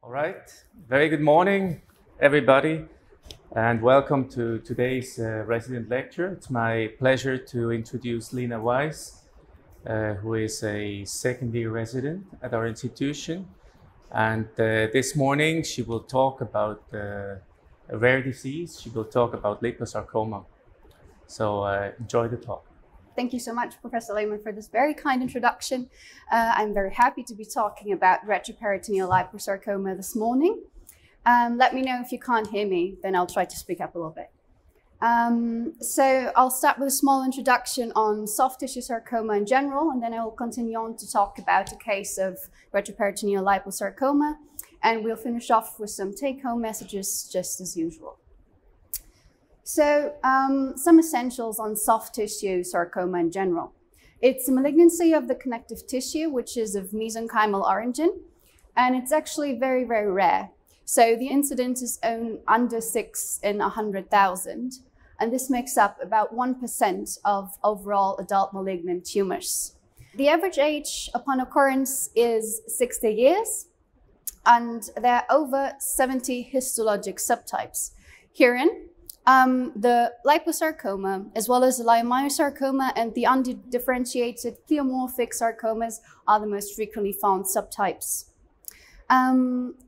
All right. Very good morning, everybody, and welcome to today's resident lecture. It's my pleasure to introduce Lina Weiss, who is a second-year resident at our institution. And this morning, she will talk about a rare disease. She will talk about liposarcoma. So enjoy the talk. Thank you so much, Professor Lehmann, for this very kind introduction. I'm very happy to be talking about retroperitoneal liposarcoma this morning. Let me know if you can't hear me, then I'll try to speak up a little bit. So I'll start with a small introduction on soft tissue sarcoma in general, and then I will continue on to talk about a case of retroperitoneal liposarcoma, and we'll finish off with some take-home messages just as usual. So some essentials on soft tissue sarcoma in general. It's a malignancy of the connective tissue, which is of mesenchymal origin, and it's actually very, very rare. So the incidence is under 6 in 100,000, and this makes up about 1% of overall adult malignant tumors. The average age upon occurrence is 60 years, and there are over 70 histologic subtypes. Herein, the liposarcoma, as well as the leiomyosarcoma and the undifferentiated pleomorphic sarcomas are the most frequently found subtypes.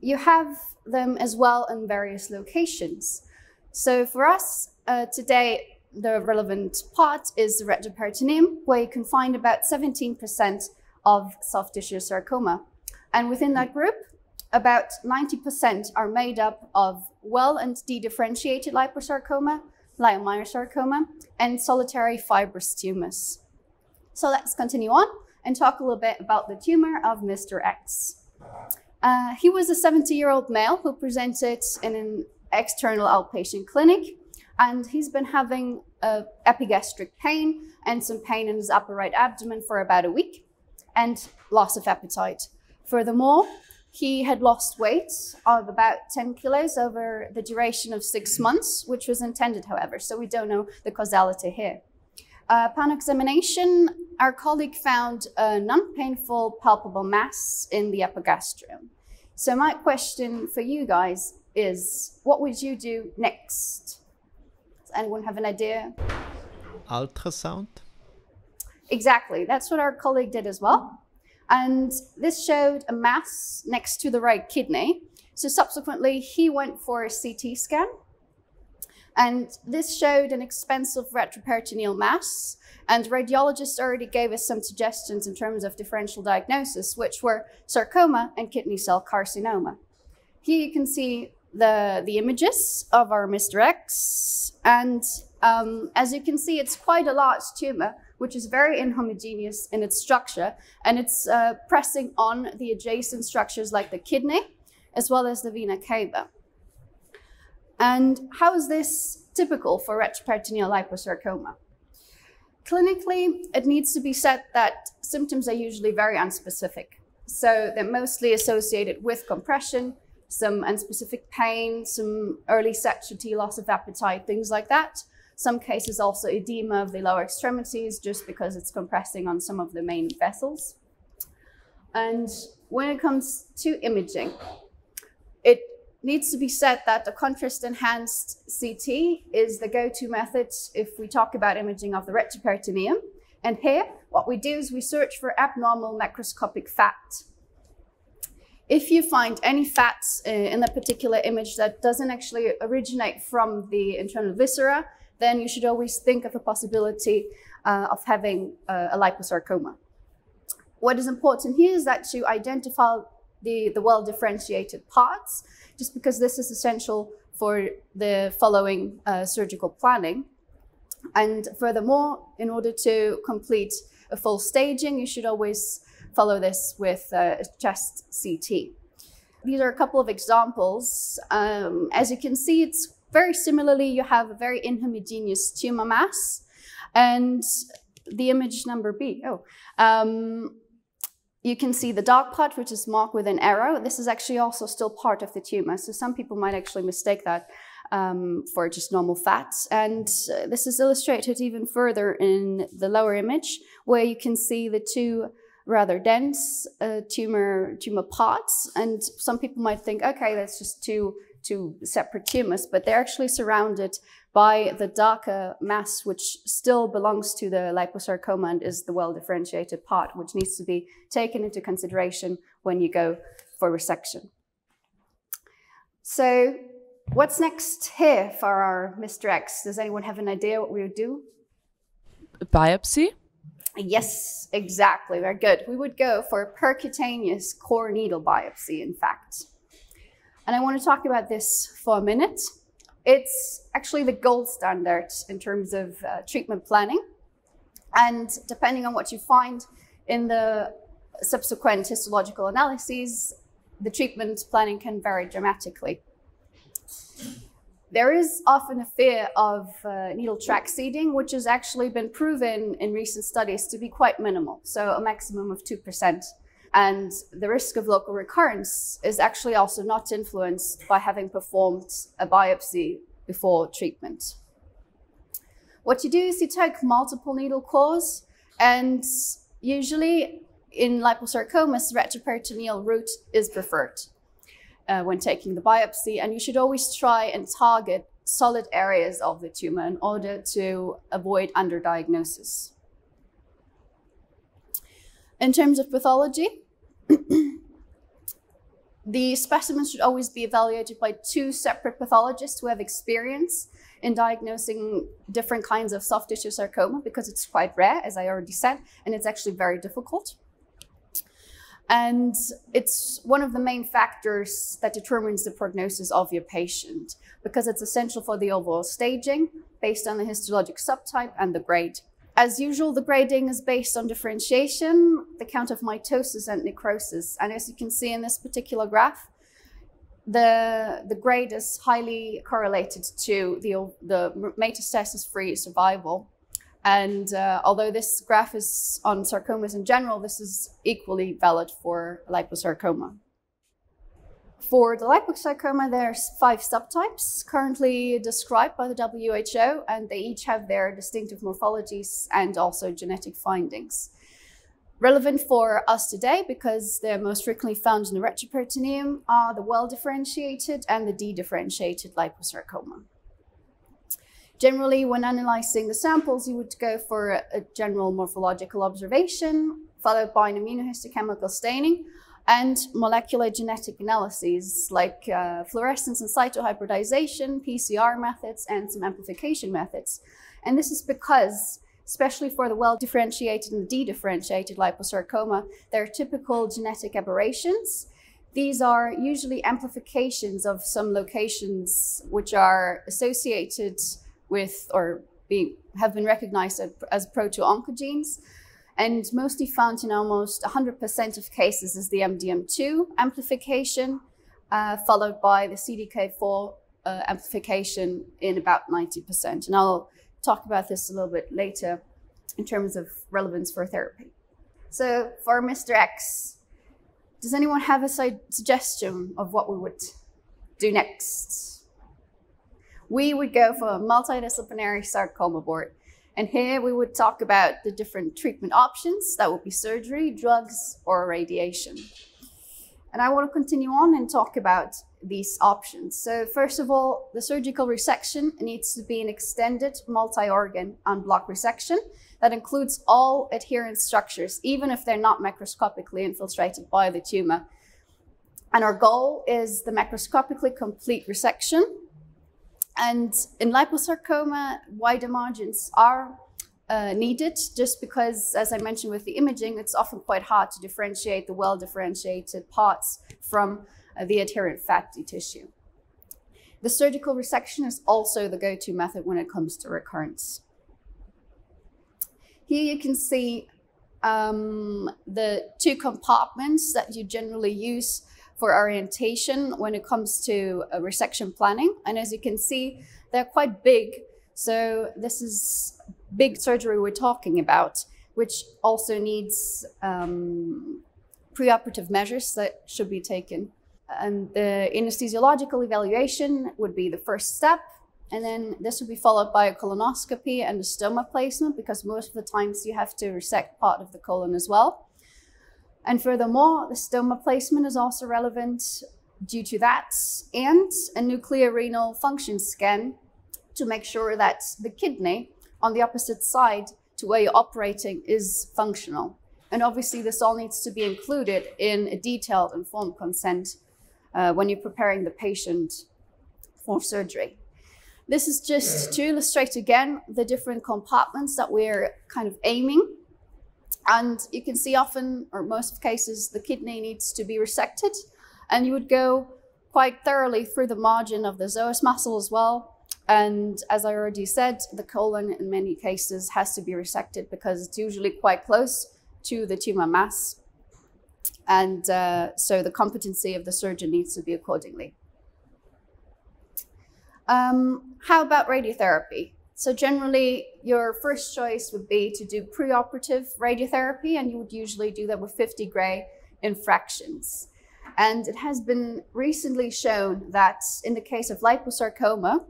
You have them as well in various locations. So for us today, the relevant part is the retroperitoneum, where you can find about 17% of soft tissue sarcoma. And within that group, about 90% are made up of well and dedifferentiated liposarcoma, leiomyosarcoma, and solitary fibrous tumors. So let's continue on and talk a little bit about the tumor of Mr. X. He was a 70-year-old male who presented in an external outpatient clinic, and he's been having epigastric pain and some pain in his upper right abdomen for about a week and loss of appetite. Furthermore, he had lost weight of about 10 kilos over the duration of 6 months, which was intended, however, so we don't know the causality here. Upon examination, our colleague found a non-painful palpable mass in the epigastrium. So my question for you guys is, what would you do next? Does anyone have an idea? Ultrasound? Exactly, that's what our colleague did as well. And this showed a mass next to the right kidney. So subsequently, he went for a CT scan. And this showed an expensive retroperitoneal mass. And radiologists already gave us some suggestions in terms of differential diagnosis, which were sarcoma and kidney cell carcinoma. Here you can see the images of our Mr. X. And as you can see, it's quite a large tumor, which is very inhomogeneous in its structure, and it's pressing on the adjacent structures like the kidney, as well as the vena cava. And how is this typical for retroperitoneal liposarcoma? Clinically, it needs to be said that symptoms are usually very unspecific. So they're mostly associated with compression, some unspecific pain, some early satiety, loss of appetite, things like that. Some cases also edema of the lower extremities just because it's compressing on some of the main vessels. And when it comes to imaging, it needs to be said that the contrast-enhanced CT is the go-to method if we talk about imaging of the retroperitoneum. And here, what we do is we search for abnormal macroscopic fat. If you find any fats in a particular image that doesn't actually originate from the internal viscera, then you should always think of a possibility of having a liposarcoma. What is important here is that you identify the well-differentiated parts, just because this is essential for the following surgical planning. And furthermore, in order to complete a full staging, you should always follow this with a chest CT. These are a couple of examples. As you can see, it's very similarly, you have a very inhomogeneous tumor mass. And the image number B, you can see the dark part, which is marked with an arrow. This is actually also still part of the tumor. So some people might actually mistake that for just normal fats. And this is illustrated even further in the lower image, where you can see the two rather dense tumor pods. And some people might think, okay, that's just two separate tumors, but they're actually surrounded by the darker mass, which still belongs to the liposarcoma and is the well-differentiated part, which needs to be taken into consideration when you go for resection. So what's next here for our Mr. X? Does anyone have an idea what we would do? Biopsy? Yes, exactly. Very good. We would go for a percutaneous core needle biopsy, in fact. And I want to talk about this for a minute. It's actually the gold standard in terms of treatment planning. And depending on what you find in the subsequent histological analyses, the treatment planning can vary dramatically. There is often a fear of needle track seeding, which has actually been proven in recent studies to be quite minimal, so a maximum of 2%. And the risk of local recurrence is actually also not influenced by having performed a biopsy before treatment. What you do is you take multiple needle cores, and usually in liposarcomas, retroperitoneal route is preferred when taking the biopsy, and you should always try and target solid areas of the tumor in order to avoid underdiagnosis. In terms of pathology, the specimen should always be evaluated by two separate pathologists who have experience in diagnosing different kinds of soft tissue sarcoma, because it's quite rare, as I already said, and it's actually very difficult. And it's one of the main factors that determines the prognosis of your patient, because it's essential for the overall staging based on the histologic subtype and the grade. As usual, the grading is based on differentiation, the count of mitosis and necrosis. And as you can see in this particular graph, the grade is highly correlated to the metastasis-free survival. And although this graph is on sarcomas in general, this is equally valid for liposarcoma. For the liposarcoma, there's 5 subtypes currently described by the WHO, and they each have their distinctive morphologies and also genetic findings. Relevant for us today, because they're most frequently found in the retroperitoneum, are the well-differentiated and the dedifferentiated liposarcoma. Generally, when analyzing the samples, you would go for a general morphological observation, followed by an immunohistochemical staining, and molecular genetic analyses like fluorescence and cytohybridization, PCR methods, and some amplification methods. And this is because, especially for the well-differentiated and dedifferentiated liposarcoma, there are typical genetic aberrations. These are usually amplifications of some locations which are associated with or have been recognized as proto-oncogenes. And mostly found in almost 100% of cases is the MDM2 amplification, followed by the CDK4 amplification in about 90%. And I'll talk about this a little bit later in terms of relevance for therapy. So for Mr. X, does anyone have a suggestion of what we would do next? We would go for a multidisciplinary sarcoma board. And here we would talk about the different treatment options. That would be surgery, drugs, or radiation. And I want to continue on and talk about these options. So first of all, the surgical resection needs to be an extended multi-organ unblock resection that includes all adherent structures, even if they're not macroscopically infiltrated by the tumor. And our goal is the macroscopically complete resection. And in liposarcoma, wider margins are needed just because, as I mentioned with the imaging, it's often quite hard to differentiate the well-differentiated parts from the adherent fatty tissue. The surgical resection is also the go-to method when it comes to recurrence. Here you can see the 2 compartments that you generally use for orientation when it comes to resection planning. And as you can see, they're quite big. So this is big surgery we're talking about, which also needs preoperative measures that should be taken. And the anesthesiological evaluation would be the first step. And then this would be followed by a colonoscopy and a stoma placement, because most of the times you have to resect part of the colon as well. And furthermore, the stoma placement is also relevant due to that, and a nuclear renal function scan to make sure that the kidney on the opposite side to where you're operating is functional. And obviously this all needs to be included in a detailed informed consent when you're preparing the patient for surgery. This is just to illustrate again the different compartments that we're kind of aiming. And you can see often, or most cases, the kidney needs to be resected, and you would go quite thoroughly through the margin of the psoas muscle as well. And as I already said, the colon in many cases has to be resected because it's usually quite close to the tumor mass. And so the competency of the surgeon needs to be accordingly. How about radiotherapy? So generally, your first choice would be to do preoperative radiotherapy, and you would usually do that with 50 Gray in fractions. And it has been recently shown that in the case of liposarcoma,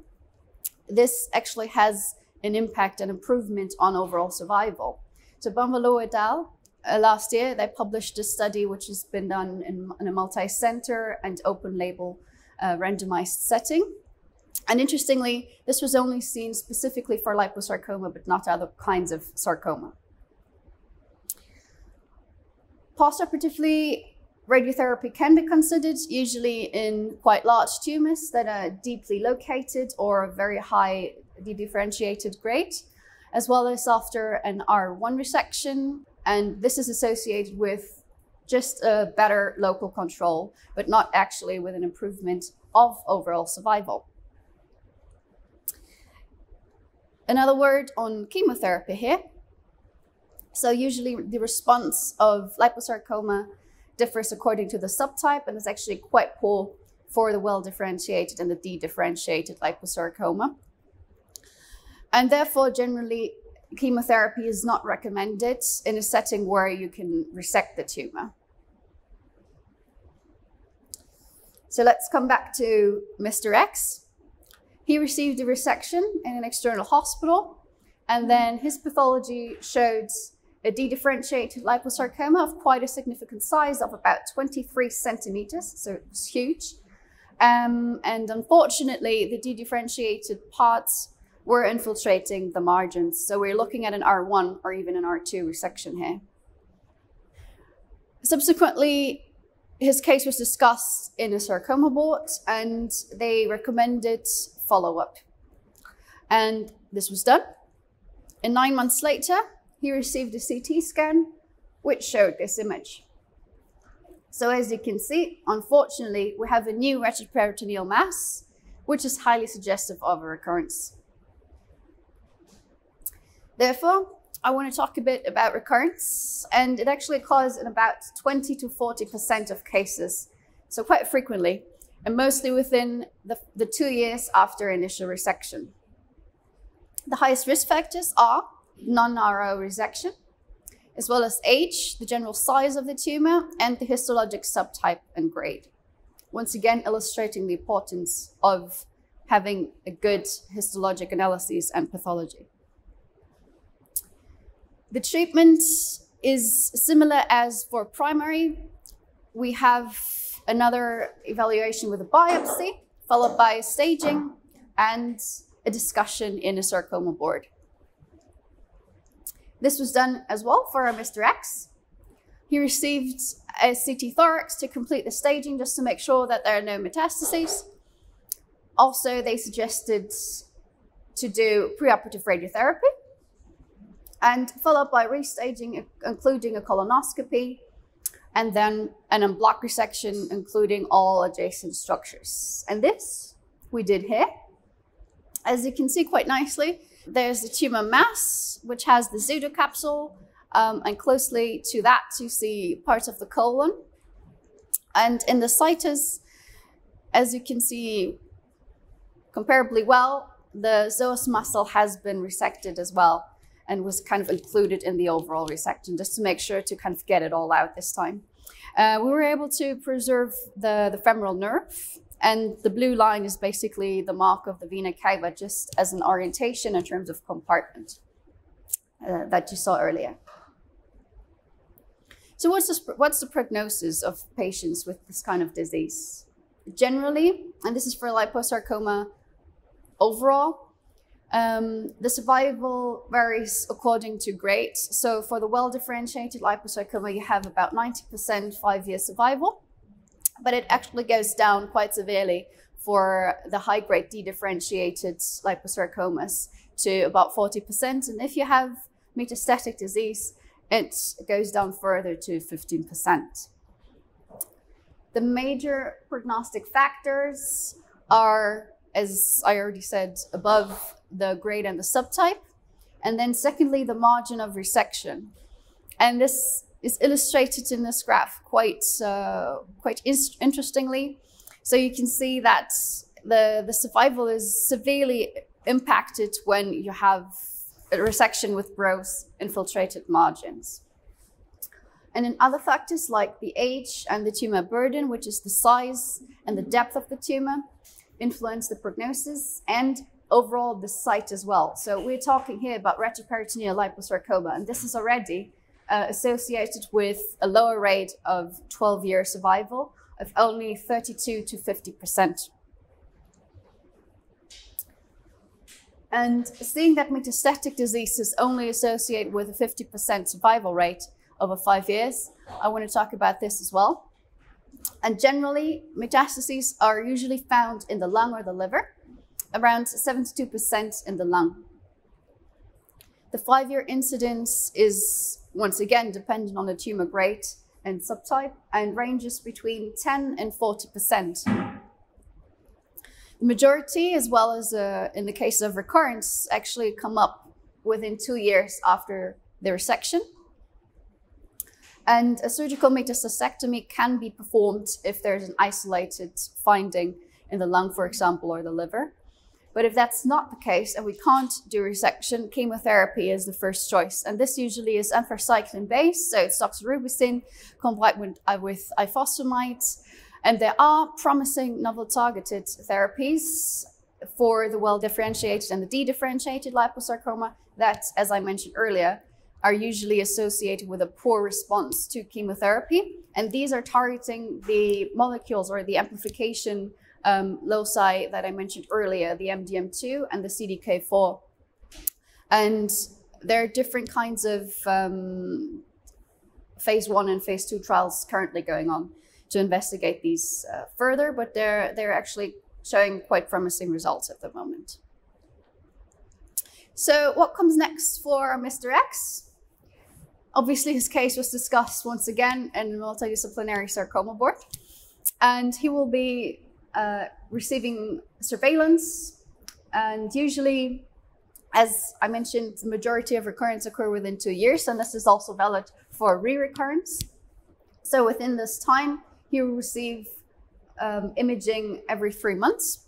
this actually has an impact and improvement on overall survival. So Bonvalot et al. Last year, they published a study which has been done in a multi-center and open label randomized setting. And interestingly, this was only seen specifically for liposarcoma, but not other kinds of sarcoma. Postoperatively, radiotherapy can be considered, usually in quite large tumors that are deeply located or very high dedifferentiated grade, as well as after an R1 resection. And this is associated with just a better local control, but not actually with an improvement of overall survival. Another word on chemotherapy here. So usually the response of liposarcoma differs according to the subtype and is actually quite poor for the well-differentiated and the dedifferentiated liposarcoma. And therefore, generally, chemotherapy is not recommended in a setting where you can resect the tumor. So let's come back to Mr. X. He received a resection in an external hospital, and then his pathology showed a dedifferentiated liposarcoma of quite a significant size of about 23 centimeters, so it was huge. And unfortunately, the dedifferentiated parts were infiltrating the margins. So we're looking at an R1 or even an R2 resection here. Subsequently, his case was discussed in a sarcoma board, and they recommended follow-up. And this was done. And 9 months later, he received a CT scan, which showed this image. So as you can see, unfortunately, we have a new retroperitoneal mass, which is highly suggestive of a recurrence. Therefore, I want to talk a bit about recurrence, and it actually occurs in about 20 to 40% of cases, so quite frequently, and mostly within the 2 years after initial resection. The highest risk factors are non-RO resection, as well as age, the general size of the tumor, and the histologic subtype and grade. Once again, illustrating the importance of having a good histologic analysis and pathology. The treatment is similar as for primary. We have another evaluation with a biopsy, followed by staging and a discussion in a sarcoma board. This was done as well for Mr. X. He received a CT thorax to complete the staging just to make sure that there are no metastases. Also, they suggested to do preoperative radiotherapy and followed by restaging, including a colonoscopy, and then an en bloc resection, including all adjacent structures. And this we did here. As you can see quite nicely, there's the tumor mass, which has the pseudocapsule, and closely to that, you see parts of the colon. And in the situs, as you can see comparably well, the psoas muscle has been resected as well and was kind of included in the overall resection, just to make sure to kind of get it all out this time. We were able to preserve the femoral nerve, and the blue line is basically the mark of the vena cava, just as an orientation in terms of compartment that you saw earlier. So what's the prognosis of patients with this kind of disease? Generally, and this is for liposarcoma overall, the survival varies according to grade. So for the well-differentiated liposarcoma, you have about 90% 5-year survival, but it actually goes down quite severely for the high-grade dedifferentiated liposarcomas to about 40%. And if you have metastatic disease, it goes down further to 15%. The major prognostic factors are, as I already said above, the grade and the subtype. And then secondly, the margin of resection. And this is illustrated in this graph quite interestingly. So you can see that the survival is severely impacted when you have a resection with gross infiltrated margins. And then other factors like the age and the tumor burden, which is the size and the depth of the tumor, influence the prognosis and overall the site as well. So we're talking here about retroperitoneal liposarcoma, and this is already associated with a lower rate of 12-year survival of only 32 to 50%. And seeing that metastatic diseases only associate with a 50% survival rate over 5 years, I want to talk about this as well. And generally, metastases are usually found in the lung or the liver, around 72% in the lung. The 5-year incidence is, once again, dependent on the tumor grade and subtype, and ranges between 10 and 40%. The majority, as well as in the case of recurrence, actually come up within 2 years after the resection. And a surgical metastastectomy can be performed if there's an isolated finding in the lung, for example, or the liver. But if that's not the case and we can't do resection, chemotherapy is the first choice. And this usually is anthracycline-based, so it's doxorubicin combined with ifosfamide. And there are promising novel targeted therapies for the well-differentiated and the dedifferentiated liposarcoma that, as I mentioned earlier, are usually associated with a poor response to chemotherapy. And these are targeting the molecules or the amplification loci that I mentioned earlier, the MDM2 and the CDK4. And there are different kinds of phase 1 and phase 2 trials currently going on to investigate these further, but they're actually showing quite promising results at the moment. So what comes next for Mr. X? Obviously, his case was discussed once again in the multidisciplinary sarcoma board, and he will be receiving surveillance. And usually, as I mentioned, the majority of recurrence occur within 2 years, and this is also valid for re-recurrence. So within this time, he will receive imaging every 3 months.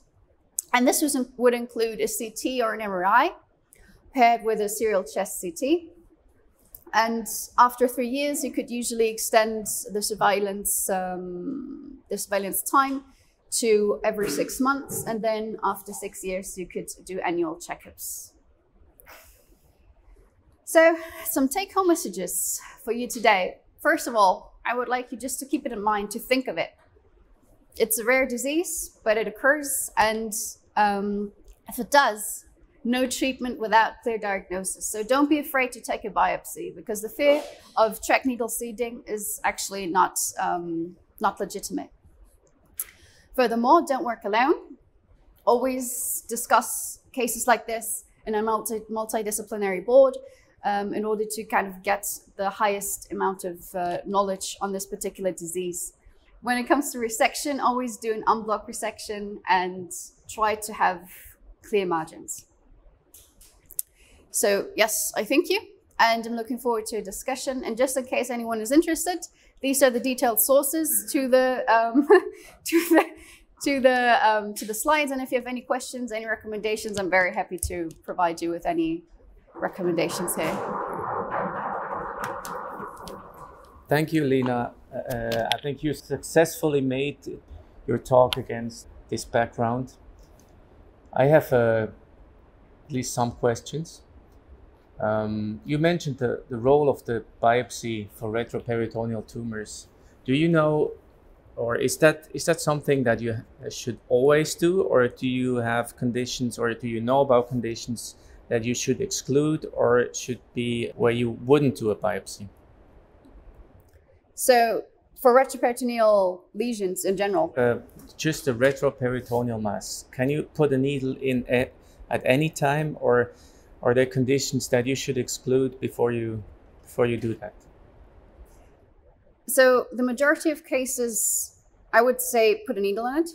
And this would include a CT or an MRI paired with a serial chest CT. And after 3 years, you could usually extend the surveillance time to every 6 months. And then after 6 years, you could do annual checkups. So some take-home messages for you today. First of all, I would like you just to keep it in mind, to think of it. It's a rare disease, but it occurs. And if it does, no treatment without clear diagnosis. So don't be afraid to take a biopsy, because the fear of track needle seeding is actually not legitimate. Furthermore, don't work alone. Always discuss cases like this in a multidisciplinary board in order to kind of get the highest amount of knowledge on this particular disease. When it comes to resection, always do an unblocked resection and try to have clear margins. So yes, I thank you, and I'm looking forward to a discussion. And just in case anyone is interested, these are the detailed sources to the to the slides. And if you have any questions, any recommendations, I'm very happy to provide you with any recommendations here. Thank you, Lina. I think you successfully made your talk against this background. I have at least some questions. You mentioned the role of the biopsy for retroperitoneal tumors. Do you know, or is that something that you should always do, or do you have conditions, or do you know about conditions that you should exclude, or it should be where you wouldn't do a biopsy? So for retroperitoneal lesions in general, just a retroperitoneal mass, can you put a needle in at any time, or are there conditions that you should exclude before you do that? so the majority of cases, I would say put a needle in it.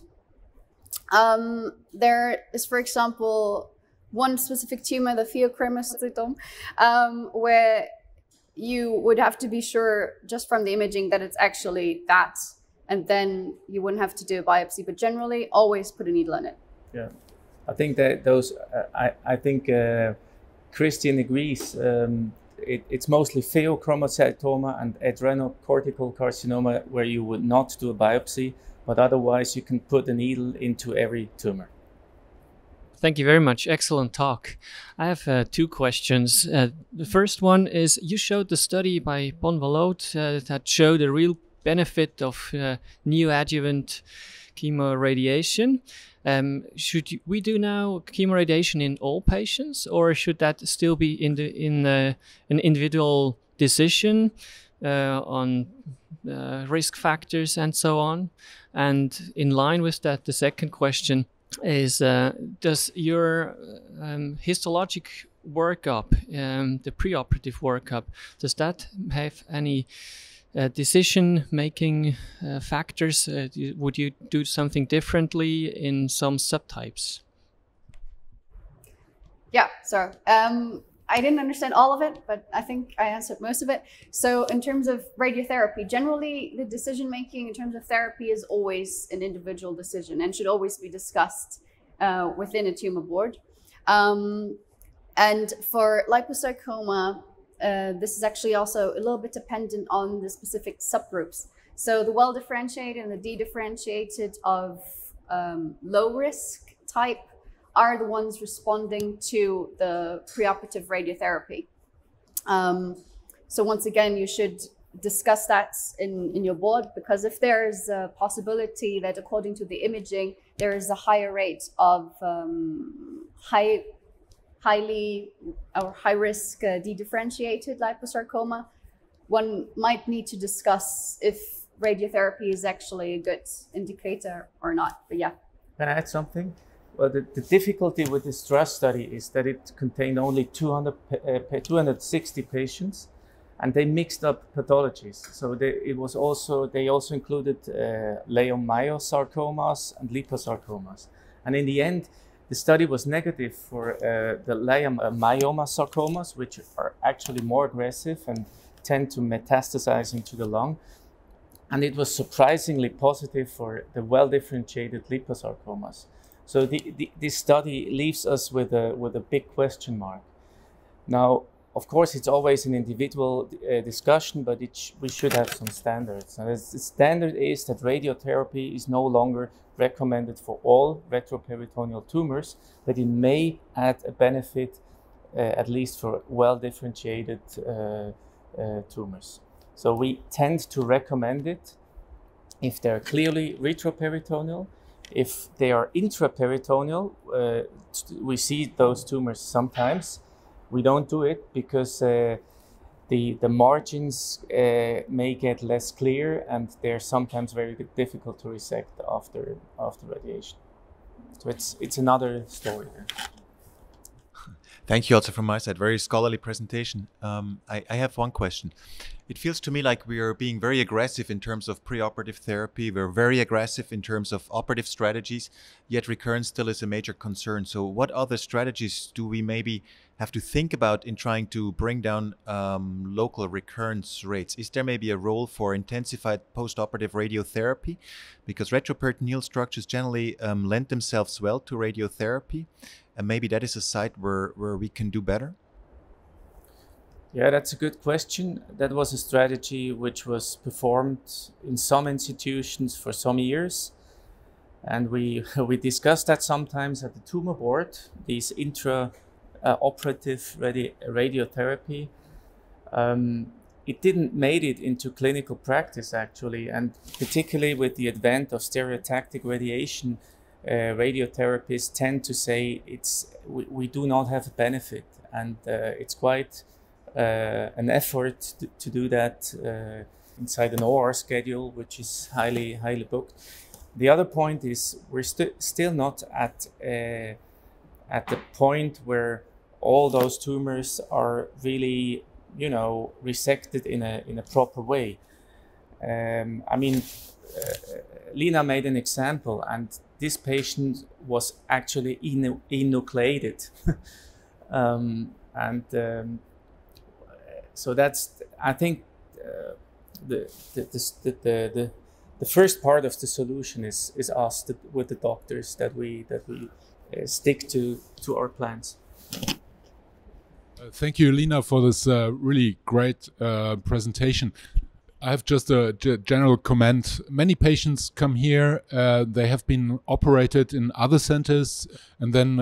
There is, for example, one specific tumor, the pheochromocytoma, where you would have to be sure just from the imaging that it's actually that, and then you wouldn't have to do a biopsy. But generally, always put a needle in it. Yeah, I think that those. I think Christian agrees. It's mostly pheochromocytoma and adrenocortical carcinoma where you would not do a biopsy, but otherwise you can put a needle into every tumor. Thank you very much. Excellent talk. I have two questions. The first one is, you showed the study by Bonvalot that showed a real benefit of neoadjuvant chemoradiation. Should we do now chemoradiation in all patients, or should that still be in an individual decision on risk factors and so on? And in line with that, the second question is, does your histologic workup, the preoperative workup, does that have any decision-making factors? Would you do something differently in some subtypes? Yeah, so I didn't understand all of it, but I think I answered most of it. So in terms of radiotherapy, generally the decision-making in terms of therapy is always an individual decision and should always be discussed within a tumor board. And for liposarcoma, this is actually also a little bit dependent on the specific subgroups. So the well-differentiated and the de-differentiated of low-risk type are the ones responding to the preoperative radiotherapy. So once again, you should discuss that in your board, because if there is a possibility that according to the imaging, there is a higher rate of high-risk de-differentiated liposarcoma, one might need to discuss if radiotherapy is actually a good indicator or not. But yeah. Can I add something? Well, the difficulty with this TRUST study is that it contained only 260 patients, and they mixed up pathologies. So they also included leiomyosarcomas and liposarcomas. And in the end, the study was negative for the leiomyosarcomas, which are actually more aggressive and tend to metastasize into the lung. And it was surprisingly positive for the well-differentiated liposarcomas. So this study leaves us with a big question mark. Now, of course, it's always an individual discussion, but we should have some standards. And the standard is that radiotherapy is no longer recommended for all retroperitoneal tumors, but it may add a benefit, at least for well-differentiated tumors. So we tend to recommend it if they're clearly retroperitoneal. If they are intraperitoneal, we see those tumors sometimes. We don't do it because the margins may get less clear, and they're sometimes very difficult to resect after radiation. So it's another story. Thank you also from my side. Very scholarly presentation. I have one question. It feels to me like we are being very aggressive in terms of preoperative therapy. We're very aggressive in terms of operative strategies, yet recurrence still is a major concern. So what other strategies do we maybe have to think about in trying to bring down local recurrence rates? Is there maybe a role for intensified postoperative radiotherapy? Because retroperitoneal structures generally lend themselves well to radiotherapy. And maybe that is a site where we can do better? Yeah, that's a good question. That was a strategy which was performed in some institutions for some years. And we discussed that sometimes at the tumor board, these intra operative radiotherapy. It didn't made it into clinical practice actually, and particularly with the advent of stereotactic radiation, radiotherapists tend to say we do not have a benefit, and it's quite an effort to do that inside an OR schedule, which is highly booked. The other point is we're still not at the point where all those tumors are really, you know, resected in a proper way. I mean, Lina made an example, and this patient was actually enucleated, so that's, I think, the first part of the solution is us with the doctors that we stick to our plans. Thank you, Lina, for this really great presentation. I have just a general comment. Many patients come here, they have been operated in other centers, and then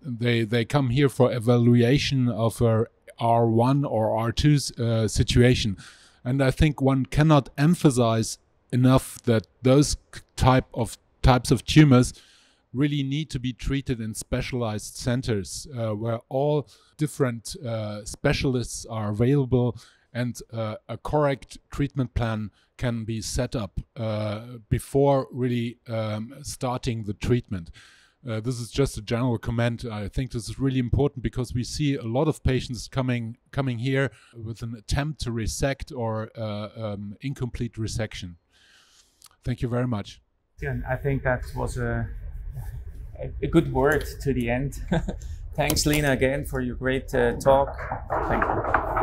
they come here for evaluation of a R1 or R2 situation. And I think one cannot emphasize enough that those types of tumors really need to be treated in specialized centers where all different specialists are available, and a correct treatment plan can be set up before really starting the treatment. This is just a general comment. I think this is really important because we see a lot of patients coming here with an attempt to resect or incomplete resection. Thank you very much. Yeah, I think that was a good word to the end. Thanks, Lina, again for your great talk. Thank you.